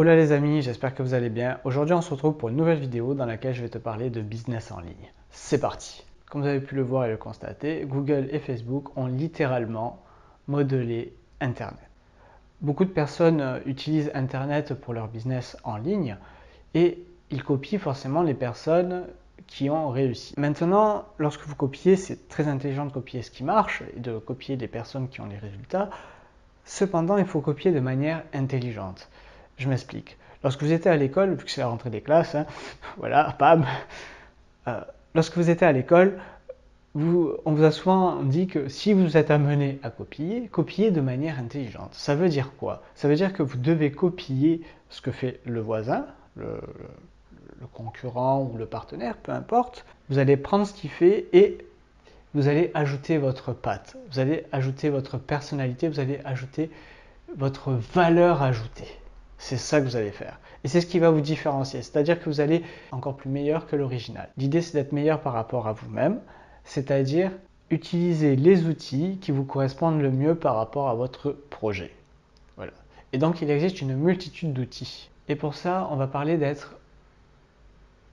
Hola les amis, j'espère que vous allez bien. Aujourd'hui on se retrouve pour une nouvelle vidéo dans laquelle je vais te parler de business en ligne. C'est parti. Comme vous avez pu le voir et le constater, Google et Facebook ont littéralement modelé Internet. Beaucoup de personnes utilisent Internet pour leur business en ligne et ils copient forcément les personnes qui ont réussi. Maintenant, lorsque vous copiez, c'est très intelligent de copier ce qui marche et de copier les personnes qui ont les résultats. Cependant, il faut copier de manière intelligente. Je m'explique. Lorsque vous étiez à l'école, vu que c'est la rentrée des classes, voilà, bam, lorsque vous étiez à l'école, on vous a souvent dit que si vous êtes amené à copier, copiez de manière intelligente. Ça veut dire quoi? Ça veut dire que vous devez copier ce que fait le voisin, le concurrent ou le partenaire, peu importe. Vous allez prendre ce qu'il fait et vous allez ajouter votre patte, vous allez ajouter votre personnalité, vous allez ajouter votre valeur ajoutée. C'est ça que vous allez faire. Et c'est ce qui va vous différencier, c'est-à-dire que vous allez être encore plus meilleur que l'original. L'idée, c'est d'être meilleur par rapport à vous-même, c'est-à-dire utiliser les outils qui vous correspondent le mieux par rapport à votre projet. Voilà. Et donc, il existe une multitude d'outils. Et pour ça, on va parler d'être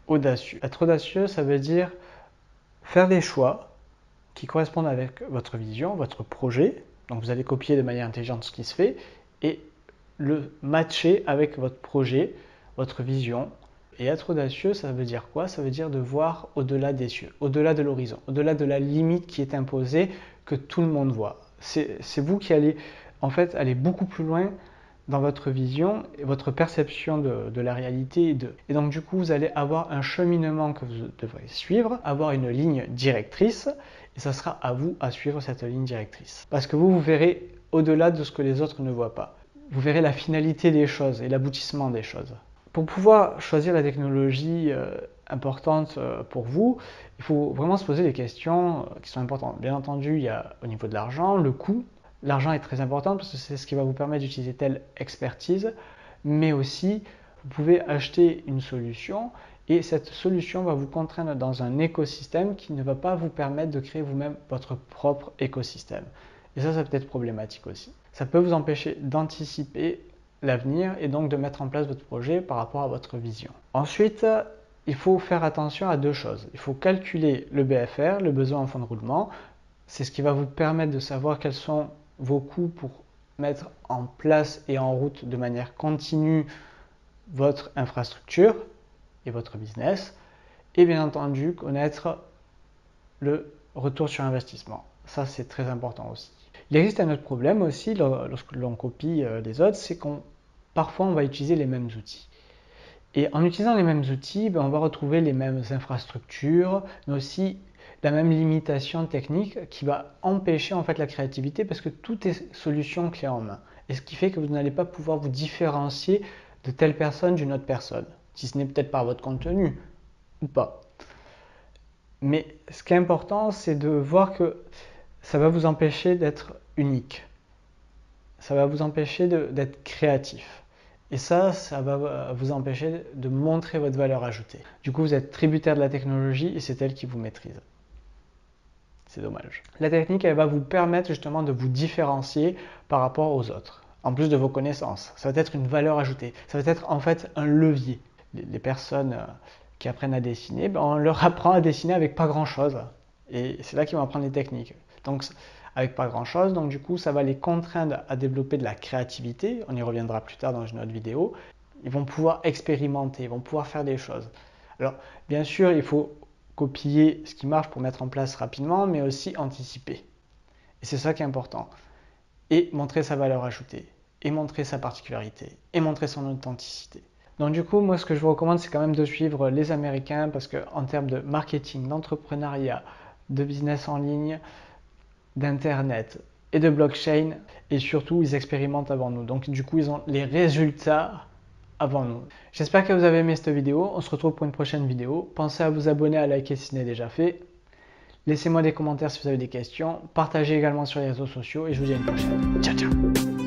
audacieux. Être audacieux, ça veut dire faire des choix qui correspondent avec votre vision, votre projet. Donc vous allez copier de manière intelligente ce qui se fait et le matcher avec votre projet, votre vision. Et être audacieux, ça veut dire quoi? Ça veut dire de voir au-delà des cieux, au-delà de l'horizon, au-delà de la limite qui est imposée, que tout le monde voit. C'est vous qui allez en fait aller beaucoup plus loin dans votre vision et votre perception de la réalité. Et donc du coup, vous allez avoir un cheminement que vous devrez suivre, avoir une ligne directrice, et ça sera à vous à suivre cette ligne directrice. Parce que vous verrez au-delà de ce que les autres ne voient pas. Vous verrez la finalité des choses et l'aboutissement des choses. Pour pouvoir choisir la technologie importante pour vous, il faut vraiment se poser des questions qui sont importantes. Bien entendu, il y a au niveau de l'argent, le coût. L'argent est très important parce que c'est ce qui va vous permettre d'utiliser telle expertise, mais aussi vous pouvez acheter une solution et cette solution va vous contraindre dans un écosystème qui ne va pas vous permettre de créer vous-même votre propre écosystème. Et ça peut être problématique aussi. Ça peut vous empêcher d'anticiper l'avenir et donc de mettre en place votre projet par rapport à votre vision. Ensuite, il faut faire attention à deux choses. Il faut calculer le BFR, le besoin en fonds de roulement. C'est ce qui va vous permettre de savoir quels sont vos coûts pour mettre en place et en route de manière continue votre infrastructure et votre business. Et bien entendu, connaître le retour sur investissement. Ça, c'est très important aussi. Il existe un autre problème aussi lorsque l'on copie les autres, c'est qu'on parfois on va utiliser les mêmes outils. Et en utilisant les mêmes outils, on va retrouver les mêmes infrastructures, mais aussi la même limitation technique qui va empêcher en fait la créativité parce que tout est solution clé en main. Et ce qui fait que vous n'allez pas pouvoir vous différencier de telle personne d'une autre personne, si ce n'est peut-être par votre contenu ou pas. Mais ce qui est important, c'est de voir que ça va vous empêcher d'être unique. Ça va vous empêcher d'être créatif. Et ça va vous empêcher de montrer votre valeur ajoutée. Du coup, vous êtes tributaire de la technologie et c'est elle qui vous maîtrise. C'est dommage. La technique, elle va vous permettre justement de vous différencier par rapport aux autres. En plus de vos connaissances, ça va être une valeur ajoutée. Ça va être en fait un levier. Les personnes qui apprennent à dessiner, on leur apprend à dessiner avec pas grand-chose. Et c'est là qu'ils vont apprendre les techniques. Donc, avec pas grand-chose, donc du coup, ça va les contraindre à développer de la créativité. On y reviendra plus tard dans une autre vidéo. Ils vont pouvoir expérimenter, ils vont pouvoir faire des choses. Alors, bien sûr, il faut copier ce qui marche pour mettre en place rapidement, mais aussi anticiper. Et c'est ça qui est important. Et montrer sa valeur ajoutée, et montrer sa particularité, et montrer son authenticité. Donc du coup, moi ce que je vous recommande, c'est quand même de suivre les Américains, parce qu'en termes de marketing, d'entrepreneuriat, de business en ligne, d'internet et de blockchain, et surtout ils expérimentent avant nous. Donc du coup, ils ont les résultats avant nous. J'espère que vous avez aimé cette vidéo. On se retrouve pour une prochaine vidéo. Pensez à vous abonner, à liker si ce n'est déjà fait. Laissez-moi des commentaires si vous avez des questions. Partagez également sur les réseaux sociaux et je vous dis à une prochaine. Ciao, ciao!